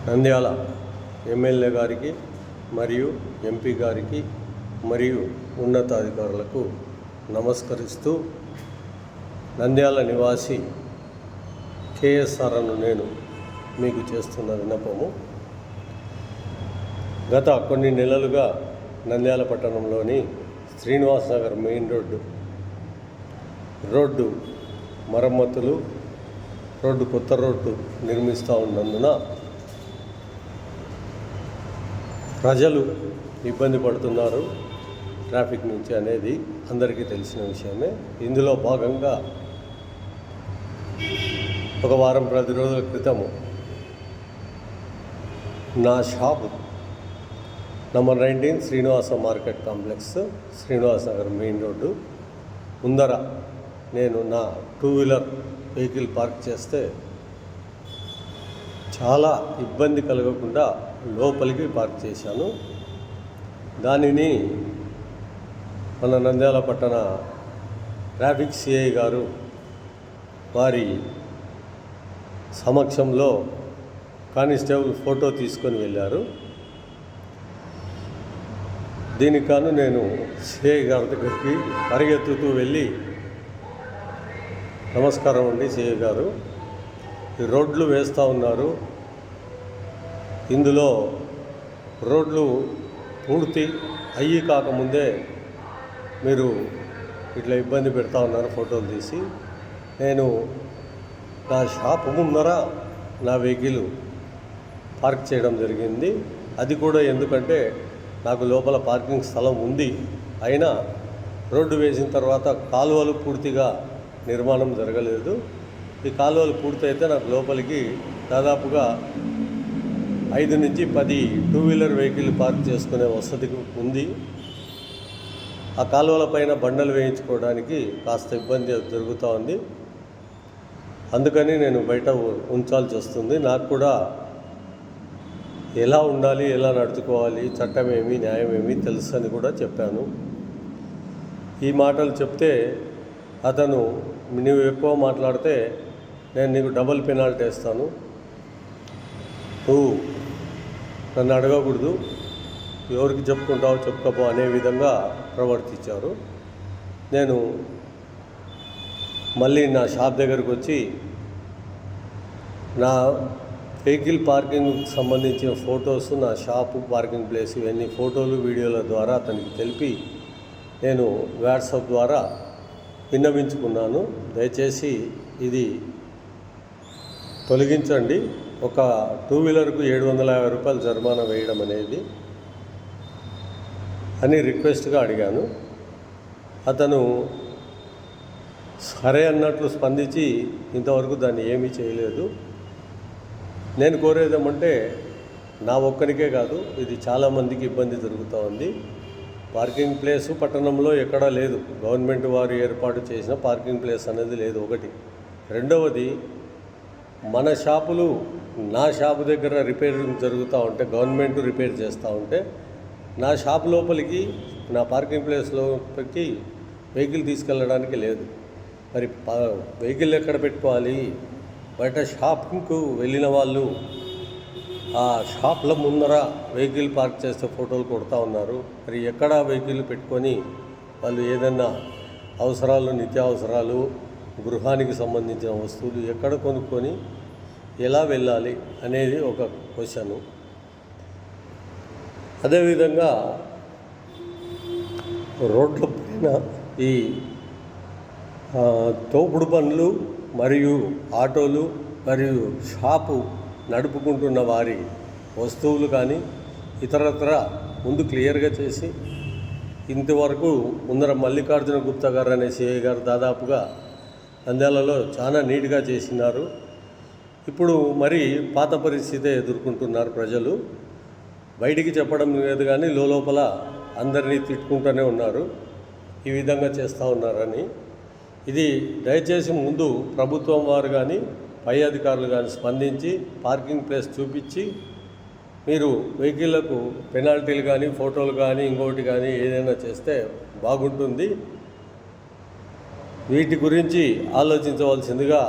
Nandyal MLA గారికి మరియు MP గారికి మరియు ఉన్నతాధికారులకు నమస్కరిస్తూ, నంద్యాల నివాసి కేఎస్ఆర్ అను నేను మీకు చేస్తున్న విన్నపము. గత కొన్ని నెలలుగా నంద్యాల పట్టణంలోని శ్రీనివాస్ నగర్ మెయిన్ రోడ్డు మరమ్మతులు, కొత్త రోడ్డు నిర్మిస్తూ ఉన్నందున ప్రజలు ఇబ్బంది పడుతున్నారు ట్రాఫిక్ నుంచి అనేది అందరికీ తెలిసిన విషయమే. ఇందులో భాగంగా ఒక వారం 10 రోజుల క్రితము నా shop number 19 Srinivasa market complex, Srinivas Nagar main road ముందర నేను నా 2-వీలర్ వెహికల్ పార్క్ చేస్తే చాలా ఇబ్బంది కలగకుండా లోపలికి పార్క్ చేశాను. దానిని మన నంద్యాల పట్టణ ట్రాఫిక్ సిఐ గారు వారి సమక్షంలో కానిస్టేబుల్ ఫోటో తీసుకొని వెళ్ళారు. దీనికి కాను నేను సిఐ గారి దగ్గరికి పరిగెత్తుతూ వెళ్ళి, నమస్కారం అండి సిఐ గారు, ఈ రోడ్లు వేస్తూ ఉన్నారు, ఇందులో రోడ్లు పూర్తి అయ్యి కాకముందే మీరు ఇట్లా ఇబ్బంది పెడతా ఉన్నారు ఫోటోలు తీసి. నేను నా షాపు ముందర నా వెహికల్ పార్క్ చేయడం జరిగింది. అది కూడా ఎందుకంటే నాకు లోపల పార్కింగ్ స్థలం ఉంది, అయినా రోడ్డు వేసిన తర్వాత కాలువలు పూర్తిగా నిర్మాణం జరగలేదు. ఈ కాలువలు పూర్తయితే నాకు లోపలికి దాదాపుగా 5 నుంచి 10 2-వీలర్ వెహికల్ పార్క్ చేసుకునే వసతి ఉంది. ఆ కాలువల పైన బండలు వేయించుకోవడానికి కాస్త ఇబ్బంది జరుగుతూ ఉంది. అందుకని నేను బయట ఉంచాల్సి వస్తుంది. నాకు కూడా ఎలా ఉండాలి, ఎలా నడుచుకోవాలి, చట్టం ఏమి న్యాయం ఏమి తెలుసు అని కూడా చెప్పాను. ఈ మాటలు చెప్తే అతను, నువ్వు ఎక్కువ మాట్లాడితే నేను నీకు డబుల్ పెనాల్టీ వేస్తాను, నువ్వు నన్ను అడగకూడదు, ఎవరికి చెప్పుకుంటావో చెప్పుకోపో అనే విధంగా ప్రవర్తించారు. నేను మళ్ళీ నా షాప్ దగ్గరకు వచ్చి నా వెహికల్ పార్కింగ్కి సంబంధించిన ఫొటోస్, నా షాపు పార్కింగ్ ప్లేస్, ఇవన్నీ ఫోటోలు వీడియోల ద్వారా అతనికి తెలిపి నేను వాట్సాప్ ద్వారా విన్నవించుకున్నాను. దయచేసి ఇది తొలగించండి, ఒక 2-వీలర్కు 750 రూపాయలు జరిమానా వేయడం అనేది అని రిక్వెస్ట్గా అడిగాను. అతను సరే అన్నట్లు స్పందించి ఇంతవరకు దాన్ని ఏమీ చేయలేదు. నేను కోరేదేమంటే, నా ఒక్కరికే కాదు, ఇది చాలామందికి ఇబ్బంది జరుగుతూ ఉంది. పార్కింగ్ ప్లేసు పట్టణంలో ఎక్కడా లేదు, గవర్నమెంట్ వారు ఏర్పాటు చేసిన పార్కింగ్ ప్లేస్ అనేది లేదు ఒకటి. రెండవది, మన షాపులు, నా షాపు దగ్గర రిపేరింగ్ జరుగుతూ ఉంటే, గవర్నమెంట్ రిపేర్ చేస్తూ ఉంటే, నా షాప్ లోపలికి, నా పార్కింగ్ ప్లేస్ లోపలికి వెహికల్ తీసుకెళ్ళడానికి లేదు. మరి వెహికల్ ఎక్కడ పెట్టుకోవాలి? బయట షాపింగ్కు వెళ్ళిన వాళ్ళు ఆ షాప్ల ముందర వెహికల్ పార్క్ చేస్తే ఫోటోలు కొడుతూ ఉన్నారు. మరి ఎక్కడ వెహికల్ పెట్టుకొని వాళ్ళు ఏదన్నా అవసరాలు, నిత్యావసరాలు, గృహానికి సంబంధించిన వస్తువులు ఎక్కడ కొనుక్కొని ఎలా వెళ్ళాలి అనేది ఒక క్వశ్చను. అదేవిధంగా రోడ్ల పైన ఈ తోపుడు బండ్లు మరియు ఆటోలు మరియు షాపు నడుపుకుంటున్న వారి వస్తువులు కానీ ఇతరత్ర ముందు క్లియర్గా చేసి, ఇంతవరకు ముందర మల్లికార్జున గుప్తా గారు అనే సిఐ గారు దాదాపుగా నంద్యాలలో చాలా నీట్గా చేసినారు. ఇప్పుడు మరి పాత పరిస్థితే ఎదుర్కొంటున్నారు ప్రజలు. బయటికి చెప్పడం లేదు కానీ లోపల అందరినీ తిట్టుకుంటూనే ఉన్నారు, ఈ విధంగా చేస్తూ ఉన్నారని. ఇది దయచేసి ముందు ప్రభుత్వం వారు కానీ పై అధికారులు కానీ స్పందించి పార్కింగ్ ప్లేస్ చూపించి, మీరు వెహికల్లకు పెనాల్టీలు కానీ ఫోటోలు కానీ ఇంకోటి కానీ ఏదైనా చేస్తే బాగుంటుంది. వీటి గురించి ఆలోచించవలసిందిగా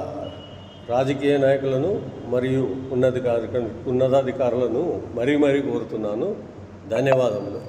రాజకీయ నాయకులను మరియు ఉన్నతాధికారులను మరీ కోరుతున్నాను. ధన్యవాదములు.